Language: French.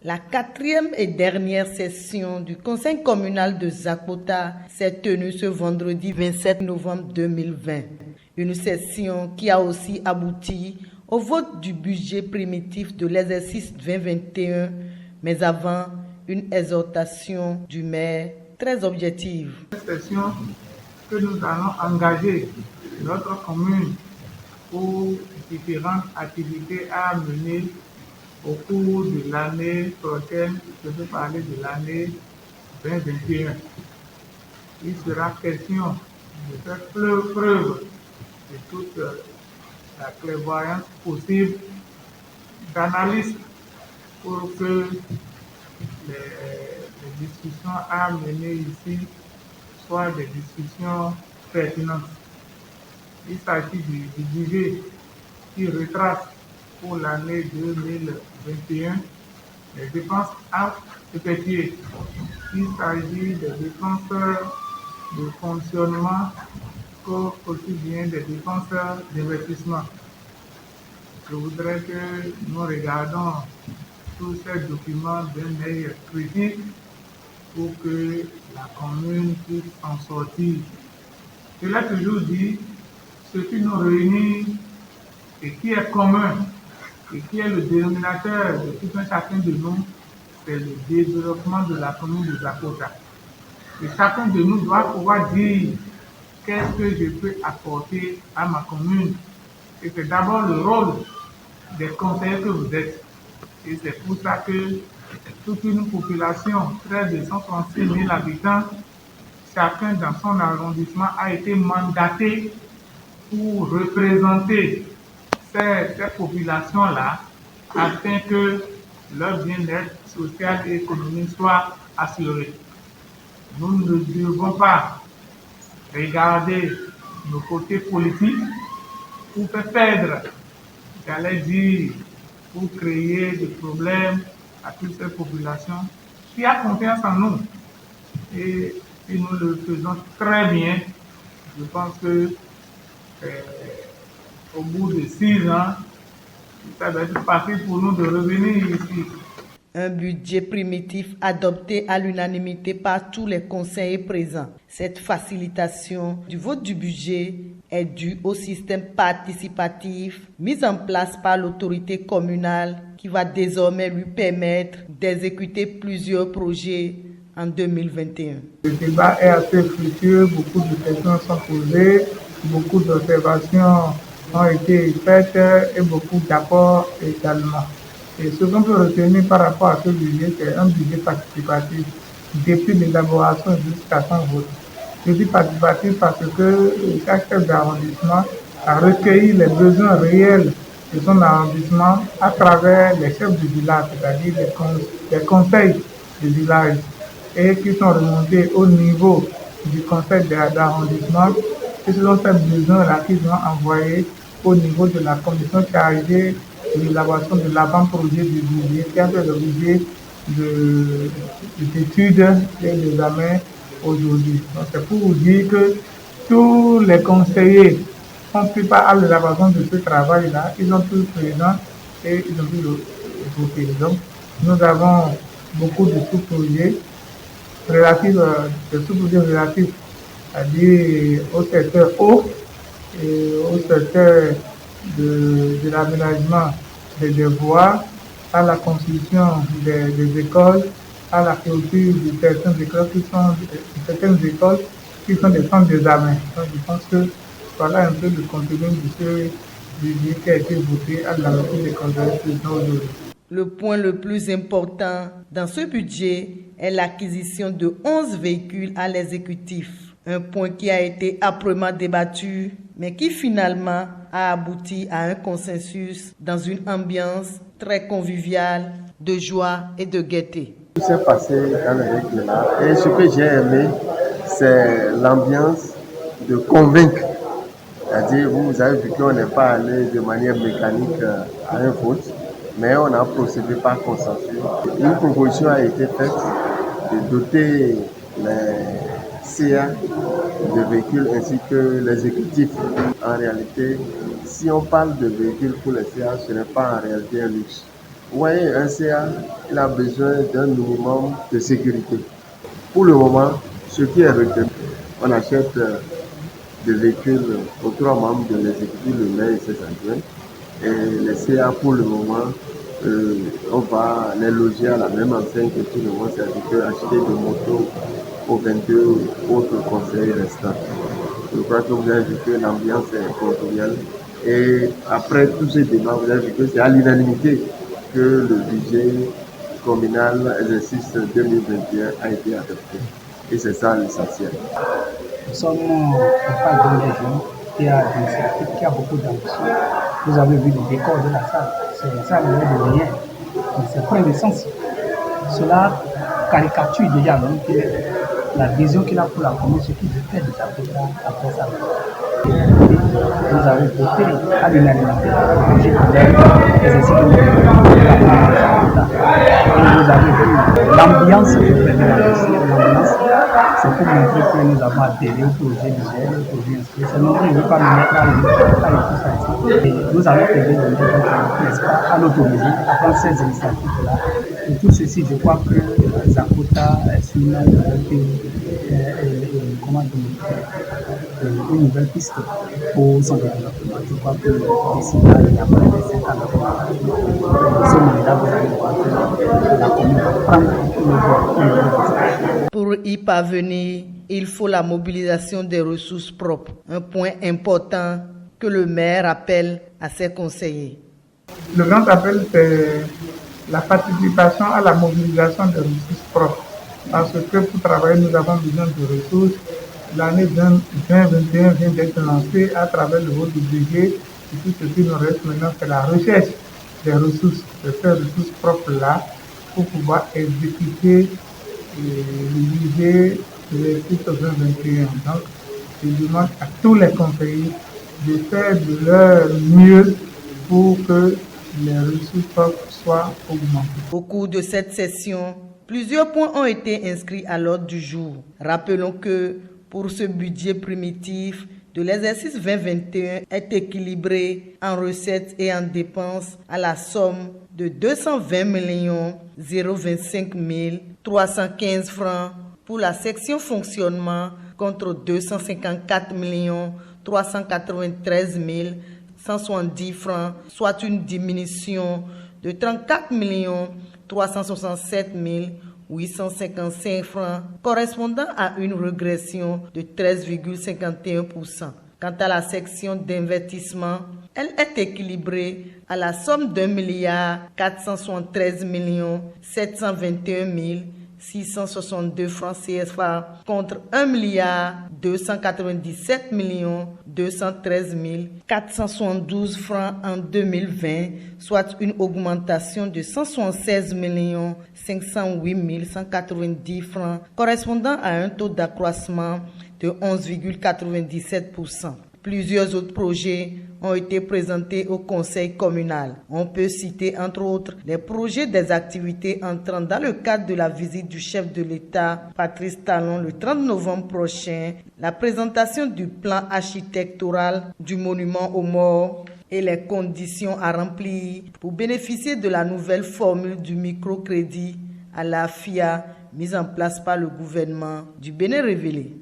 La quatrième et dernière session du Conseil communal de Zakpota s'est tenue ce vendredi 27 novembre 2020. Une session qui a aussi abouti au vote du budget primitif de l'exercice 2021, mais avant une exhortation du maire très objective. Cette session que nous allons engager notre commune pour différentes activités à mener au cours de l'année prochaine, je veux parler de l'année 2021. Il sera question de faire preuve de toute la clairvoyance possible d'analyse pour que les discussions à mener ici soient des discussions pertinentes. Il s'agit du budget qui retrace pour l'année 2021 les dépenses à effectuer. Il s'agit des dépenses de fonctionnement aussi bien des dépenses d'investissement. Je voudrais que nous regardions tous ces documents d'un œil critique pour que la commune puisse en sortir. Je l'ai toujours dit, ce qui nous réunit et qui est commun et qui est le dénominateur de tout un chacun de nous, c'est le développement de la commune de Zakpota. Et chacun de nous doit pouvoir dire qu'est-ce que je peux apporter à ma commune. Et c'est d'abord le rôle des conseillers que vous êtes. Et c'est pour ça que toute une population, près de 166 000 habitants, chacun dans son arrondissement a été mandaté pour représenter ces populations-là afin que leur bien-être social et économique soit assuré. Nous ne devons pas regarder nos côtés politiques pour faire perdre, j'allais dire, pour créer des problèmes à toutes ces populations qui a confiance en nous. Et si nous le faisons très bien, je pense que au bout de 6 ans, ça va être facile pour nous de revenir ici. Un budget primitif adopté à l'unanimité par tous les conseillers présents. Cette facilitation du vote du budget est due au système participatif mis en place par l'autorité communale qui va désormais lui permettre d'exécuter plusieurs projets en 2021. Le débat est assez fructueux, beaucoup de questions sont posées, beaucoup d'observations ont été faites et beaucoup d'accords également. Et ce qu'on peut retenir par rapport à ce budget, c'est un budget participatif depuis l'élaboration jusqu'à son vote. Budget participatif parce que chaque chef d'arrondissement a recueilli les besoins réels de son arrondissement à travers les chefs du village, c'est-à-dire les conseils du village, et qui sont remontés au niveau du conseil d'arrondissement. Et ce sont ces besoins-là qu'ils ont envoyés au niveau de la commission chargée de l'élaboration de l'avant-projet du budget, qui a fait le budget d'études et d'examen aujourd'hui. Donc c'est pour vous dire que tous les conseillers ont pris part à l'élaboration de ce travail-là, ils ont tous présents et ils ont pu le voter. Donc nous avons beaucoup de sous-projets relatifs, c'est-à-dire au secteur eau et au secteur de l'aménagement des voies, à la construction des écoles, à la clôture de certaines écoles qui sont des centres d'examen. Donc je pense que voilà un peu le contenu de ce budget qui a été voté à la reprise des conseils aujourd'hui. Le point le plus important dans ce budget est l'acquisition de 11 véhicules à l'exécutif. Un point qui a été âprement débattu, mais qui finalement a abouti à un consensus dans une ambiance très conviviale, de joie et de gaieté. Tout s'est passé dans le véhicule-là. Et ce que j'ai aimé, c'est l'ambiance de convaincre. C'est-à-dire, vous avez vu qu'on n'est pas allé de manière mécanique à un vote, mais on a procédé par consensus. Une proposition a été faite de doter les CA de véhicules ainsi que l'exécutif. En réalité, si on parle de véhicules pour les CA, ce n'est pas en réalité un luxe. Vous voyez, un CA, il a besoin d'un minimum de sécurité. Pour le moment, ce qui est retenu, on achète des véhicules aux 3 membres de l'exécutif, le maire et ses adjoints. Et les CA, pour le moment, on va les loger à la même enseigne que tout le monde, c'est-à-dire que acheter des motos aux 22 autres conseils restants. Je crois que vous avez vu que l'ambiance est conviviale. Et après tous ces débats, vous avez vu que c'est à l'unanimité que le budget communal exercice 2021 a été adopté. Et c'est ça l'essentiel. Nous sommes pas d'une région qui a d'initiative, qui a beaucoup d'ambition. Vous avez vu le décor de la salle, c'est ça le de rien, mais c'est plein de sens. Cela caricature déjà même la vision qu'il a pour la commune, ce qu'il veut faire de Zapota après ça. Vous avez voté à l'unanimité le budget communal exercice de la vous avez vu l'ambiance que vous avez l'ambiance. C'est pour montrer que nous avons adhéré au projet visuel, au projet inscrit. C'est non, il ne veut pas nous mettre à l'écoute. Et nous allons aider le maire à l'autoriser, à prendre ces initiatives-là. Et tout ceci, je crois que Zapota est sur une nouvelle piste pour son développement. Je crois que d'ici là, il y a près de 5 ans, ce mandat, vous allez voir que la commune va prendre une voie. Pour y parvenir, il faut la mobilisation des ressources propres, un point important que le maire appelle à ses conseillers. Le grand appel, c'est la participation à la mobilisation des ressources propres. Parce que pour travailler, nous avons besoin de ressources. L'année 2021 vient d'être lancée à travers le vote du budget. Et tout ce qui nous reste maintenant, c'est la recherche des ressources, de ces ressources propres-là, pour pouvoir exécuter le budget de l'exercice 2021. Donc, je demande à tous les conseillers de faire de leur mieux pour que les ressources propres soient augmentées. Au cours de cette session, plusieurs points ont été inscrits à l'ordre du jour. Rappelons que pour ce budget primitif de l'exercice 2021 est équilibré en recettes et en dépenses à la somme de 220 025 315 francs pour la section fonctionnement contre 254 393 170 francs, soit une diminution de 34 367 855 francs, correspondant à une régression de 13,51%. Quant à la section d'investissement, elle est équilibrée à la somme d'1 473 721 662 francs CFA contre 1 297 213 472 francs en 2020, soit une augmentation de 176 508 190 francs, correspondant à un taux d'accroissement de 11,97%. Plusieurs autres projets ont été présentés au conseil communal. On peut citer entre autres les projets des activités entrant dans le cadre de la visite du chef de l'État, Patrice Talon, le 30 novembre prochain, la présentation du plan architectural du monument aux morts et les conditions à remplir pour bénéficier de la nouvelle formule du microcrédit à la FIA mise en place par le gouvernement du Bénin révélé.